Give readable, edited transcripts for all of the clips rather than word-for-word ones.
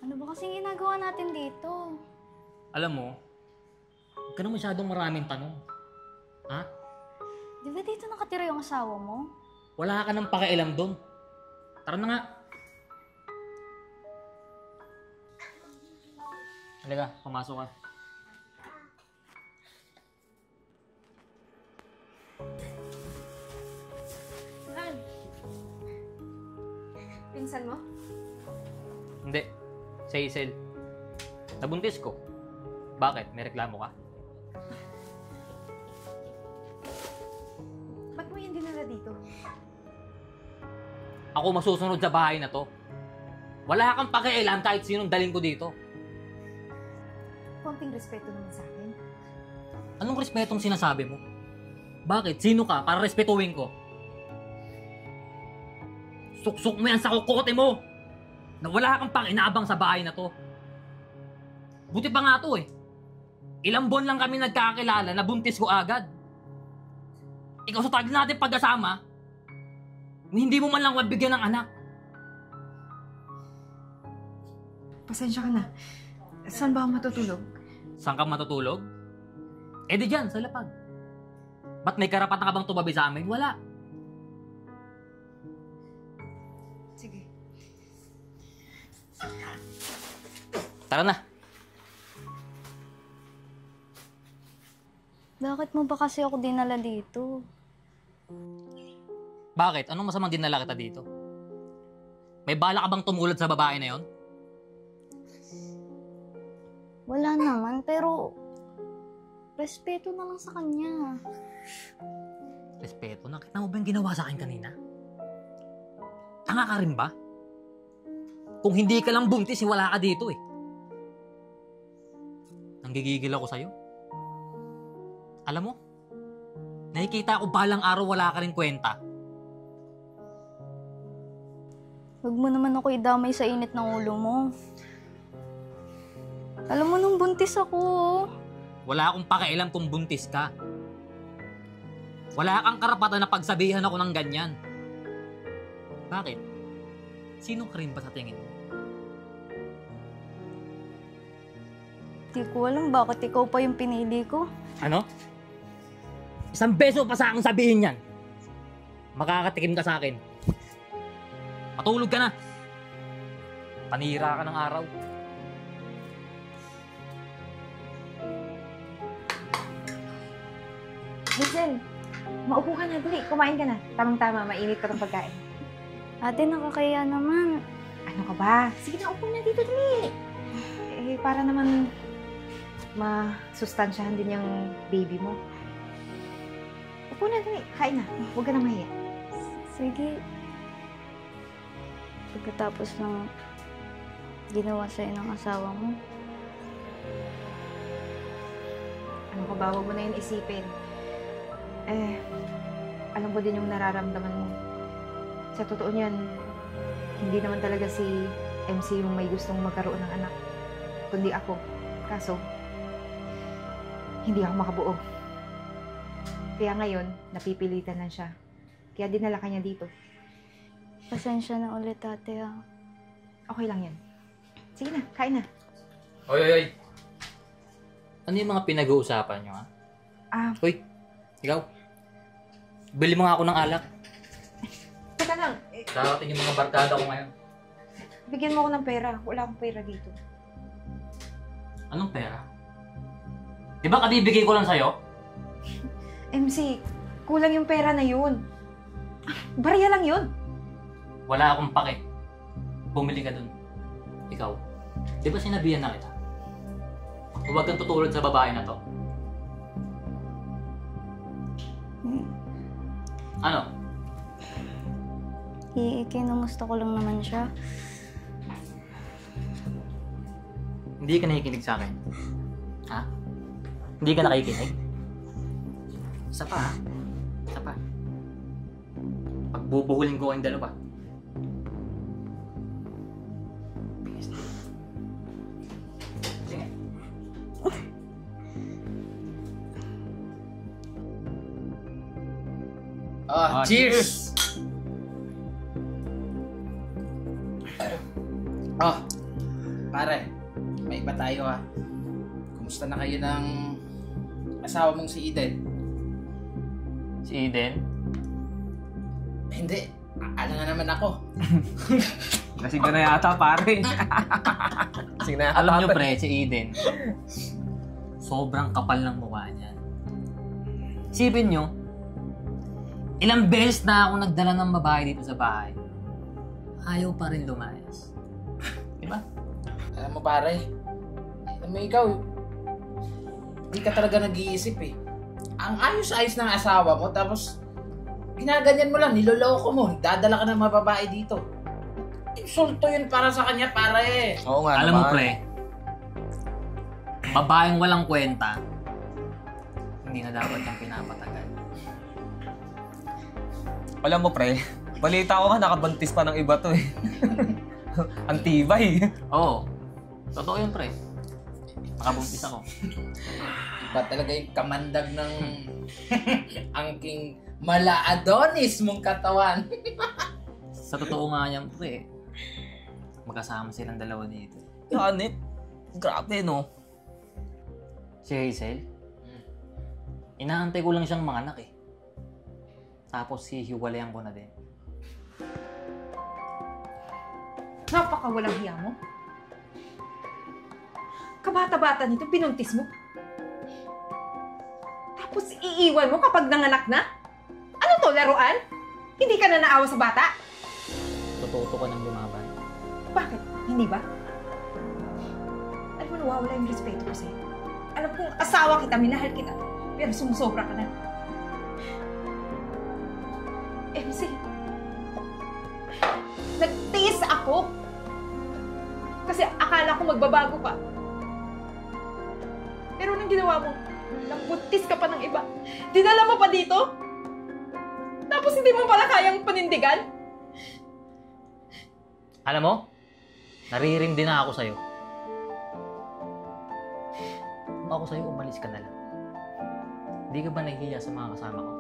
Ano ba kasing ginagawa natin dito? Alam mo, huwag ka na masyadong maraming tanong. Ha? Di ba dito nakatira yung asawa mo? Wala ka nang pakialam doon. Tara na nga. Halika, pumasok ka. Han? Pinsan mo? Hindi. Si Hazel. Nabuntis ko. Bakit? May reklamo ka? Ba't mo yung dinala dito? Ako masusunod sa bahay na to. Wala kang pakialam kahit sinong daling ko dito. Konting respeto naman sa akin. Anong respetong sinasabi mo? Bakit? Sino ka para respetuhin ko? Suksok mo yan sa kukote mo! Na wala kang pang-inabang sa bahay na to. Buti pa nga to eh. Ilang buwan lang kami nagkakilala, nabuntis ko agad. Ikaw sa tagal natin pagkasama, hindi mo man lang mabigyan ng anak. Pasensya ka na. Saan ba ako matutulog? Saan ka matutulog? Eh di dyan, sa lapag. Ba't may karapatan ka bang tumabi sa amin? Wala. Sige. Tara na. Bakit mo ba kasi ako dinala dito? Bakit? Anong masamang dinala kita dito? May bala ka bang tumulad sa babae na yon? Wala naman, pero respeto na lang sa kanya. Respeto? Nakita mo ba yung ginawa sa akin kanina? Tanga ka rin ba? Kung hindi ka lang buntis, wala ka dito eh. Nanggigigil ako sa'yo. Alam mo, nakikita ko balang araw wala ka rin kwenta. Huwag mo naman ako idamay sa init ng ulo mo. Alam mo nung buntis ako. Wala akong pakialam kung buntis ka. Wala kang karapatan na pagsabihan ako ng ganyan. Bakit? Sino ka rin ba sa tingin mo? Di ko alam bakit ikaw pa yung pinili ko. Ano? Isang beso pa sa akin sabihin yan. Makakatikim ka sa akin. Matulog ka na. Panira ka ng araw. Hazel, maupo ka na. Dali, kumain ka na. Tamang-tama, mainit ka tong pagkain. Ate, nakakaya naman. Ano ka ba? Sige na, upo na dito, dali. Eh, para naman masustansyahan din yung baby mo. Upo na, dali. Kain na. Huwag ka na mahiya. Sige. Pagkatapos ng ginawa sa'yo ng asawa mo. Ano ka ba? Huwag mo na yun isipin. Eh, alam ko din yung nararamdaman mo. Sa totoo niyan, hindi naman talaga si MC yung may gustong magkaroon ng anak. Kundi ako. Kaso, hindi ako makabuo. Kaya ngayon, napipilitan na siya. Kaya dinala ka niya dito. Pasensya na ulit, ate, ha. Okay lang yan. Sige na, kain na. Oy. Ano yung mga pinag-uusapan nyo, ha? Hoy, ikaw. Bili mo nga ako ng alak. Teka lang. Darating yung mga barkada ko ngayon. Bigyan mo ako ng pera. Wala akong pera dito. Anong pera? Di ba kabibigay ko lang sa'yo? MC, kulang yung pera na yun. Barya lang yun. Wala akong pake. Bumili ka dun. Ikaw, di ba sinabihan na kita? Huwag kang tutulad sa babae na to. Ano? Kinumusta ko lang naman siya. Hindi ka nakikinig sa akin? Ha? Hindi ka nakikinig? Isa pa, ha? Isa pa. Pagbubuhulin ko kayong dalawa. Bilis na. Sige. Cheers! Pare, may iba tayo ha. Kumusta na kayo ng asawa mong si Eden? Si Eden? Hindi, nga naman ako. Lasing na yata, pare. Lasing na yata. Alam nyo pre, si Eden, sobrang kapal ng mukha niya. Isipin nyo, ilang beses na ako nagdala ng babae dito sa bahay. Ayaw pa rin lumayas. Diba? Alam mo pare, alam mo ikaw, hindi ka talaga nag-iisip eh. Ang ayos-ayos ng asawa mo, tapos ginaganyan mo lang, niloloko mo, dadala ka ng mga babae dito. Insulto yun para sa kanya, pare. Oo nga Alam mo naman. pre, babaeng walang kwenta, hindi na dapat yung pinapatagal. Alam mo, pre, balita ko nga nakabantis pa ng iba to eh. Ang tibay. Oo, totoo yun pre. Nakabuntis ako. Iba talaga yung kamandag ng angking mala Adonis mong katawan. Sa totoo nga niyan pre, magkasama silang dalawa dito. Yanip. Grabe, no? Si Hazel, inaantay ko lang siyang manganak eh. Tapos hihiwalayan ko na din. Napakawalang hiya mo. Kabata-bata nito, pinuntis mo. Tapos iiwan mo kapag nanganak na? Ano to, laruan? Hindi ka na naawa sa bata? Totoo ko ng lumaban. Bakit? Hindi ba? Alam mo, nawawala yung respeto ko sa'yo. Alam kong asawa kita, minahal kita, pero sumusobra ka na. MC, nagtiis ako. Kasi akala ko magbabago ka. Pero anong ginawa mo? Nambuntis ka pa ng iba. Dinala mo pa dito? Tapos hindi mo pala kayang panindigan? Alam mo, nariring din na ako sa'yo. Kung ako sa'yo, umalis ka na lang. Hindi ka ba nahihiya sa mga kasama ko?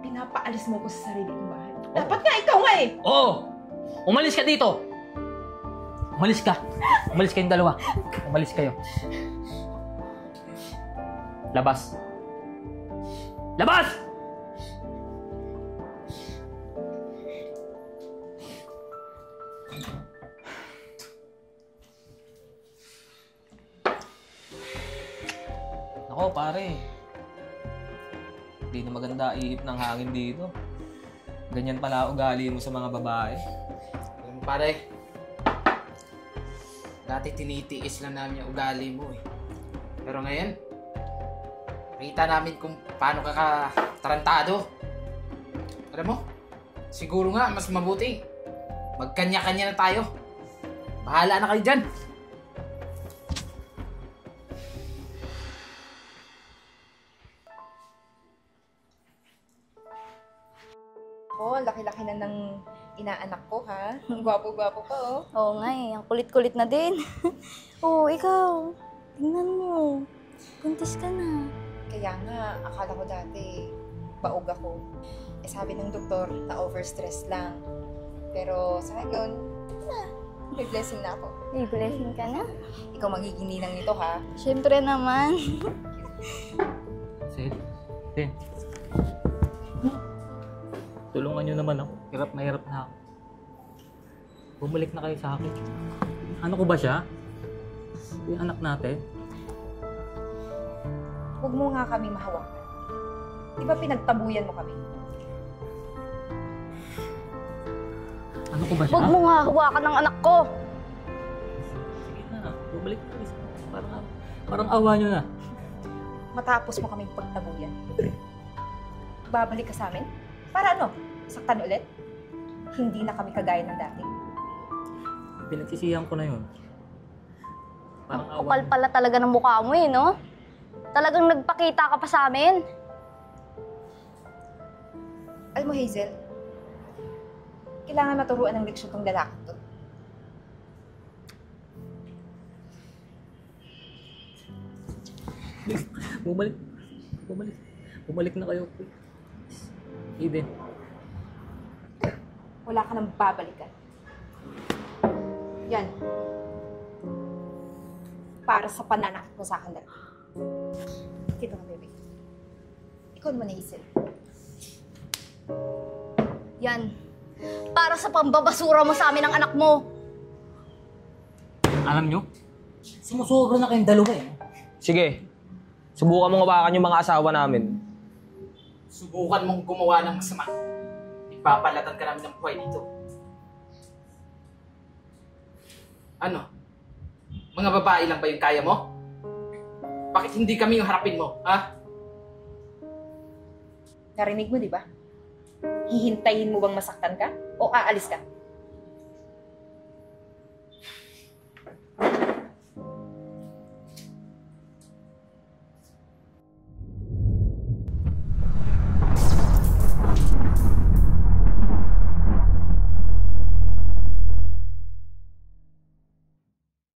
Pinapaalis mo ko sa sarili kong bahay. Oo. Dapat nga ikaw nga eh! Oo! Umalis ka dito! Umalis ka! Umalis kayong dalawa. Umalis kayo. Labas! Labas! Ako, pare. Hindi na maganda ihip ng hangin dito. Ganyan pala ugali mo sa mga babae. Alam mo pare, dati tinitiis lang namin yung ugali mo eh. Pero ngayon, nakita namin kung paano ka katarantado. Alam mo, siguro nga mas mabuti. Magkanya-kanya na tayo. Bahala na kayo dyan. Ako, laki-laki na ng inaanak ko, ha? Gwapo-gwapo pa, oh. Oo nga eh, ang kulit-kulit na din. Oo, ikaw. Tingnan mo. Buntis ka na. Kaya nga, akala ko dati, baog ako. Eh, sabi ng doktor, na-overstress lang. Pero sa ngayon, may blessing na ako. May blessing ka na. Ikaw magiging ninang nito, ha? Siyempre naman. Sid, Din. Tulungan nyo naman ako. Hirap na ako. Bumalik na kayo sa akin. Ano ko ba siya? Yung anak natin? Huwag mo nga kami mahawakan. Di ba pinagtabuyan mo kami? Ano ko ba siya? Huwag mo nga hawakan ng anak ko. Sige na, bumalik na kayo sa akin. Parang awa nyo na. Matapos mo kaming pagtabuyan. Babalik ka sa amin? Para ano? Saktan ulit? Hindi na kami kagaya ng dati. Pinagsisihan ko na yun. Parang awa Kapal nyo. pala talaga ng mukha mo eh, no? Talagang nagpakita ka pa sa amin. Alam mo, Hazel, kailangan maturuan ng leksyon tong lalaki to. Bumalik na kayo. Eden. Wala ka nang babalikan. Yan. Para sa pananakit mo sa akin dalawa. Dito ka, baby. Ikaw naman naisip. Yan. Para sa pambabasura mo sa amin ng anak mo. Alam nyo, sumusobra na kayong dalawa eh. Sige, subukan mong hawakan yung mga asawa namin. Subukan mong gumawa ng masama. Ipapalatan ka namin ng buhay dito. Ano? Mga babae lang ba yung kaya mo? Bakit hindi kami yung harapin mo, ha? Narinig mo, di ba? Hihintayin mo bang masaktan ka? O aalis ka?